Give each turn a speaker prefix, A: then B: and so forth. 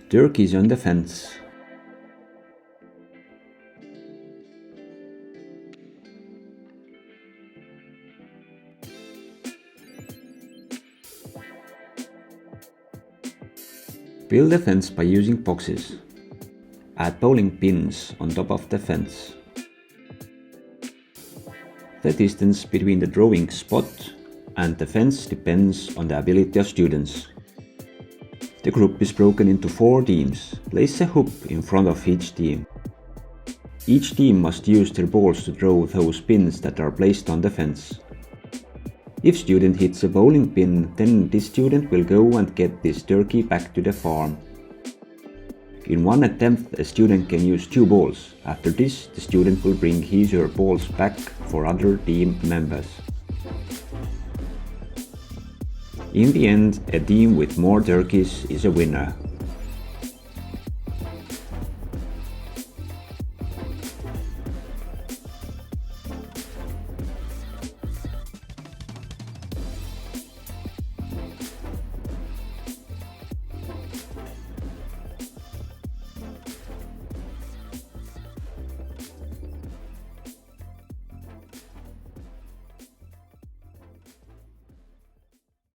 A: Turkeys on the fence. Build a fence by using boxes. Add bowling pins on top of the fence. The distance between the drawing spot and the fence depends on the ability of students. The group is broken into 4 teams. Place a hoop in front of each team. Each team must use their balls to throw those pins that are placed on the fence. If student hits a bowling pin, then this student will go and get this turkey back to the farm. In one attempt, a student can use 2 balls. After this, the student will bring his or her balls back for other team members. In the end, a team with more turkeys is a winner.